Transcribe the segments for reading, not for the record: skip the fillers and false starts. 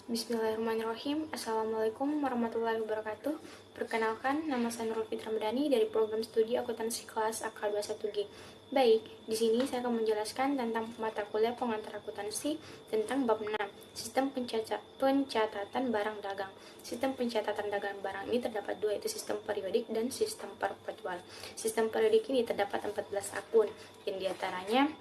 Bismillahirrahmanirrahim. Assalamualaikum warahmatullahi wabarakatuh. Perkenalkan, nama saya Nurul Fitra Medani dari program studi akuntansi kelas AK21G. Baik, di sini saya akan menjelaskan tentang mata kuliah pengantar akuntansi tentang bab 6, sistem pencatatan barang dagang. Sistem pencatatan dagang barang ini terdapat dua, yaitu sistem periodik dan sistem perpetual. Sistem periodik ini terdapat 14 akun, yang diantaranya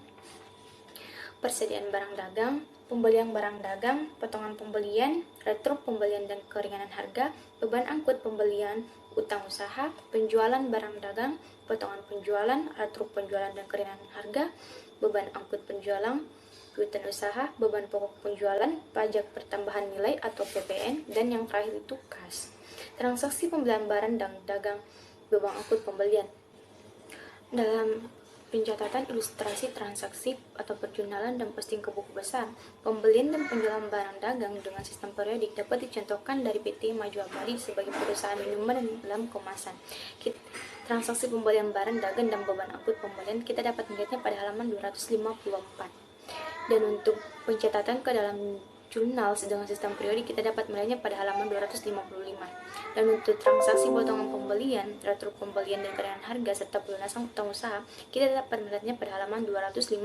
persediaan barang dagang, pembelian barang dagang, potongan pembelian, retro pembelian dan keringanan harga, beban angkut pembelian, utang usaha, penjualan barang dagang, potongan penjualan, retro penjualan dan keringanan harga, beban angkut penjualan, piutang usaha, beban pokok penjualan, pajak pertambahan nilai atau PPN, dan yang terakhir itu kas. Transaksi pembelian barang dan dagang, beban angkut pembelian. Dalam pencatatan ilustrasi transaksi atau perjunalan dan posting ke buku besar, pembelian dan penjualan barang dagang dengan sistem periodik dapat dicontohkan dari PT Maju Abadi sebagai perusahaan minuman dalam kemasan. Transaksi pembelian barang dagang dan beban angkut pembelian kita dapat melihatnya pada halaman 254. Dan untuk pencatatan ke dalam jurnal dengan sistem periodik kita dapat melihatnya pada halaman 255. Dan untuk transaksi potongan pembelian, retro pembelian dan keringanan harga serta pelunasan utang usaha kita dapat melihatnya pada halaman 256.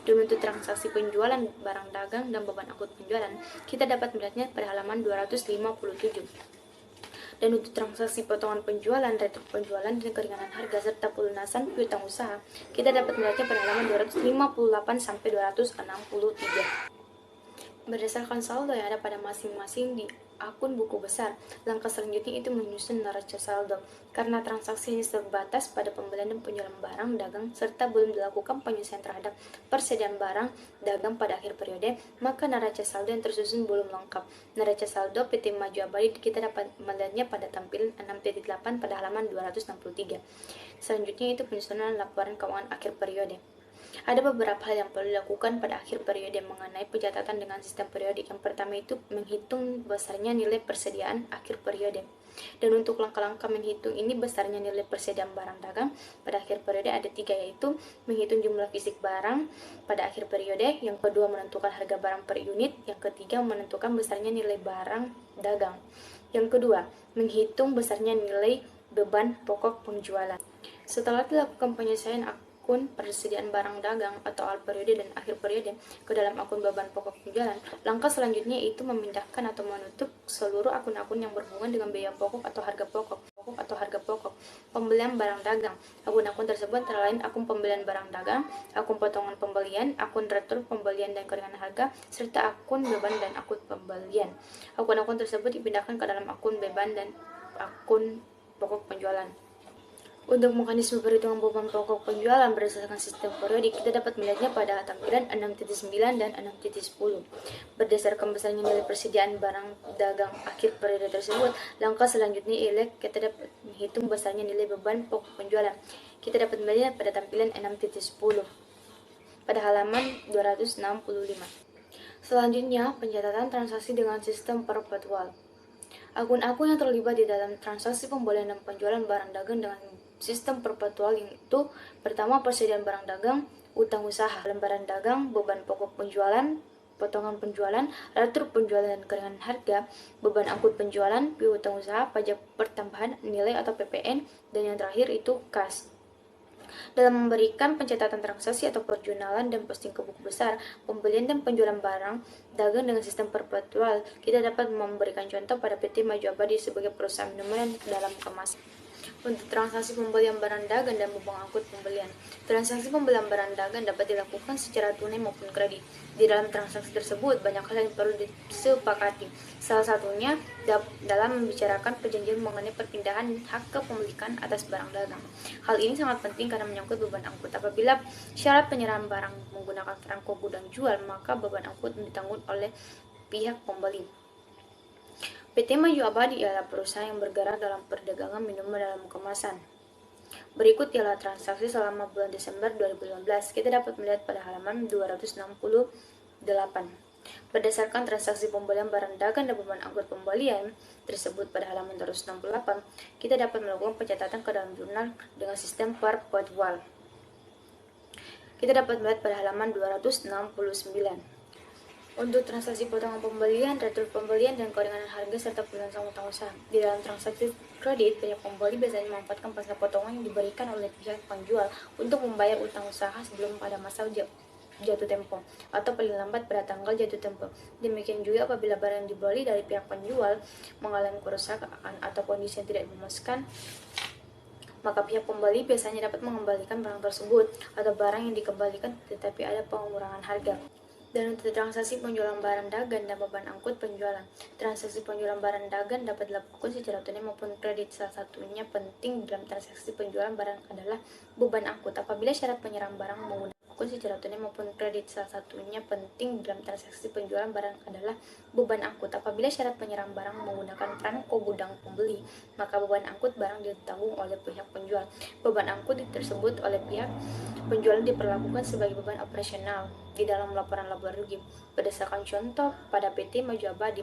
Dan untuk transaksi penjualan barang dagang dan beban angkut penjualan kita dapat melihatnya pada halaman 257. Dan untuk transaksi potongan penjualan, retro penjualan, dan keringanan harga serta pelunasan piutang usaha kita dapat melihatnya pada halaman 258 sampai 263. Berdasarkan saldo yang ada pada masing-masing di akun buku besar, langkah selanjutnya itu menyusun neraca saldo. Karena transaksi ini terbatas pada pembelian dan penjualan barang dagang serta belum dilakukan penyelesaian terhadap persediaan barang dagang pada akhir periode, maka neraca saldo yang tersusun belum lengkap. Neraca saldo PT Maju Abadi kita dapat melihatnya pada tampilan 6.8 pada halaman 263. Selanjutnya itu penyusunan laporan keuangan akhir periode. Ada beberapa hal yang perlu dilakukan pada akhir periode mengenai pencatatan dengan sistem periodik. Yang pertama itu menghitung besarnya nilai persediaan akhir periode. Dan untuk langkah-langkah menghitung ini besarnya nilai persediaan barang dagang pada akhir periode ada 3, yaitu menghitung jumlah fisik barang pada akhir periode, yang kedua menentukan harga barang per unit, yang ketiga menentukan besarnya nilai barang dagang. Yang kedua, menghitung besarnya nilai beban pokok penjualan. Setelah dilakukan penyelesaian akun persediaan barang dagang atau awal periode dan akhir periode ke dalam akun beban pokok penjualan, langkah selanjutnya itu memindahkan atau menutup seluruh akun-akun yang berhubungan dengan biaya pokok atau harga pokok pembelian barang dagang. Akun-akun tersebut antara lain akun pembelian barang dagang, akun potongan pembelian, akun retro pembelian dan keringanan harga, serta akun beban dan akun pembelian. Akun-akun tersebut dipindahkan ke dalam akun beban dan akun pokok penjualan. Untuk mekanisme perhitungan beban pokok penjualan berdasarkan sistem periodik, kita dapat melihatnya pada tampilan 6.9 dan 6.10. Berdasarkan besarnya nilai persediaan barang dagang akhir periode tersebut, langkah selanjutnya ialah kita dapat menghitung besarnya nilai beban pokok penjualan. Kita dapat melihat pada tampilan 6.10 pada halaman 265. Selanjutnya, pencatatan transaksi dengan sistem perpetual. Akun-akun yang terlibat di dalam transaksi pembelian dan penjualan barang dagang dengan sistem perpetual yaitu pertama persediaan barang dagang, utang usaha, lembaran dagang, beban pokok penjualan, potongan penjualan, retro penjualan dan keringanan harga, beban angkut penjualan, piutang usaha, pajak pertambahan nilai atau PPN, dan yang terakhir itu kas. Dalam memberikan pencatatan transaksi atau perjunalan dan posting ke buku besar, pembelian dan penjualan barang dagang dengan sistem perpetual, kita dapat memberikan contoh pada PT Maju Abadi sebagai perusahaan minuman dalam kemasan. Untuk transaksi pembelian barang dagang dan beban angkut pembelian. Transaksi pembelian barang dagang dapat dilakukan secara tunai maupun kredit. Di dalam transaksi tersebut, banyak hal yang perlu disepakati. Salah satunya dalam membicarakan perjanjian mengenai perpindahan hak kepemilikan atas barang dagang. Hal ini sangat penting karena menyangkut beban angkut. Apabila syarat penyerahan barang menggunakan perangko gudang jual, maka beban angkut ditanggung oleh pihak pembeli. PT Maju Abadi adalah perusahaan yang bergerak dalam perdagangan minuman dalam kemasan. Berikut ialah transaksi selama bulan Desember 2015. Kita dapat melihat pada halaman 268. Berdasarkan transaksi pembelian barang dagang dan beban angkut pembelian tersebut pada halaman 268, kita dapat melakukan pencatatan ke dalam jurnal dengan sistem perpetual. Kita dapat melihat pada halaman 269. Untuk transaksi potongan pembelian, retur pembelian, dan keringanan harga serta pelunasan utang usaha. Di dalam transaksi kredit, pihak pembeli biasanya memanfaatkan pasal potongan yang diberikan oleh pihak penjual untuk membayar utang usaha sebelum pada masa jatuh tempo atau paling lambat pada tanggal jatuh tempo. Demikian juga apabila barang yang dibeli dari pihak penjual mengalami kerusakan atau kondisi yang tidak memuaskan, maka pihak pembeli biasanya dapat mengembalikan barang tersebut atau barang yang dikembalikan tetapi ada pengurangan harga. Dan untuk transaksi penjualan barang dagang dan beban angkut penjualan. Transaksi penjualan barang dagang dapat dilakukan secara tunai maupun kredit. Salah satunya penting dalam transaksi penjualan barang adalah beban angkut. Apabila syarat penyerahan barang menggunakan secara tunai maupun kredit, salah satunya penting dalam transaksi penjualan barang adalah beban angkut. Apabila syarat penyerahan barang menggunakan franko gudang pembeli, maka beban angkut barang ditanggung oleh pihak penjual. Beban angkut tersebut oleh pihak penjual diperlakukan sebagai beban operasional di dalam laporan laba rugi. Berdasarkan contoh pada PT Maju Abadi,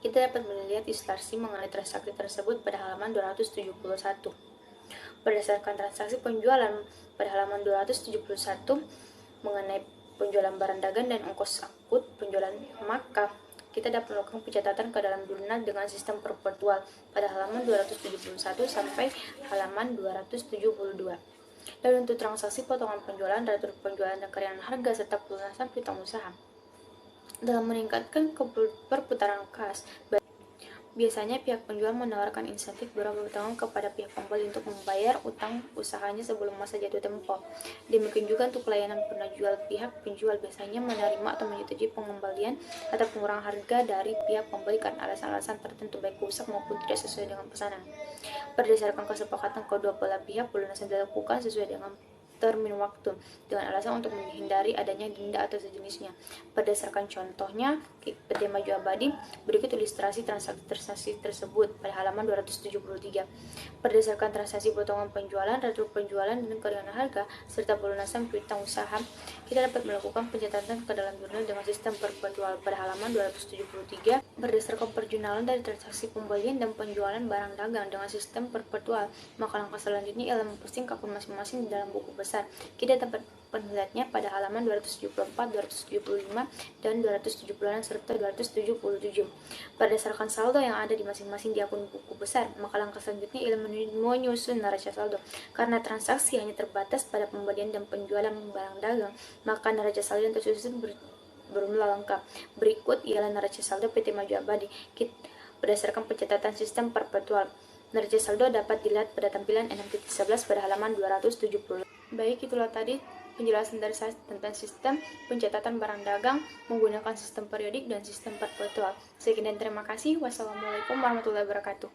kita dapat melihat ilustrasi mengenai transaksi tersebut pada halaman 271. Berdasarkan transaksi penjualan pada halaman 271 mengenai penjualan barang dagang dan ongkos angkut penjualan, maka kita dapat melakukan pencatatan ke dalam jurnal dengan sistem perpetual pada halaman 271 sampai halaman 272. Dan untuk transaksi potongan penjualan, retur penjualan, dan keringanan harga serta pelunasan piutang usaha dalam meningkatkan perputaran kas, biasanya pihak penjual menawarkan insentif beberapa tahun kepada pihak pembeli untuk membayar utang usahanya sebelum masa jatuh tempo. Demikian juga untuk pelayanan penjual, pihak penjual biasanya menerima atau menyetujui pengembalian atau pengurangan harga dari pihak pembeli karena alasan-alasan tertentu baik rusak maupun tidak sesuai dengan pesanan. Berdasarkan kesepakatan kedua belah pihak, pelunasan dilakukan sesuai dengan termin waktu dengan alasan untuk menghindari adanya denda atau sejenisnya. Berdasarkan contohnya PT Maju Abadi, berikut ilustrasi transaksi tersebut pada halaman 273. Berdasarkan transaksi potongan penjualan, retur penjualan, dan keringanan harga serta pelunasan piutang usaha, kita dapat melakukan pencatatan ke dalam jurnal dengan sistem perpetual pada halaman 273. Berdasarkan perjurnalan dari transaksi pembelian dan penjualan barang dagang dengan sistem perpetual, maka langkah selanjutnya ialah memposting akun masing-masing di dalam buku besar. Kita dapat melihatnya pada halaman 274, 275, dan 276 serta 277. Berdasarkan saldo yang ada di masing-masing di akun buku besar, maka langkah selanjutnya ialah menyusun neraca saldo. Karena transaksi hanya terbatas pada pembelian dan penjualan barang dagang, maka neraca saldo yang tersusun berjumlah lengkap. Berikut ialah neraca saldo PT Maju Abadi berdasarkan pencatatan sistem perpetual. Neraca saldo dapat dilihat pada tampilan 6.11 pada halaman 270. Baik, itulah tadi penjelasan dari saya tentang sistem pencatatan barang dagang menggunakan sistem periodik dan sistem perpetual. Sekian dan terima kasih. Wassalamualaikum warahmatullahi wabarakatuh.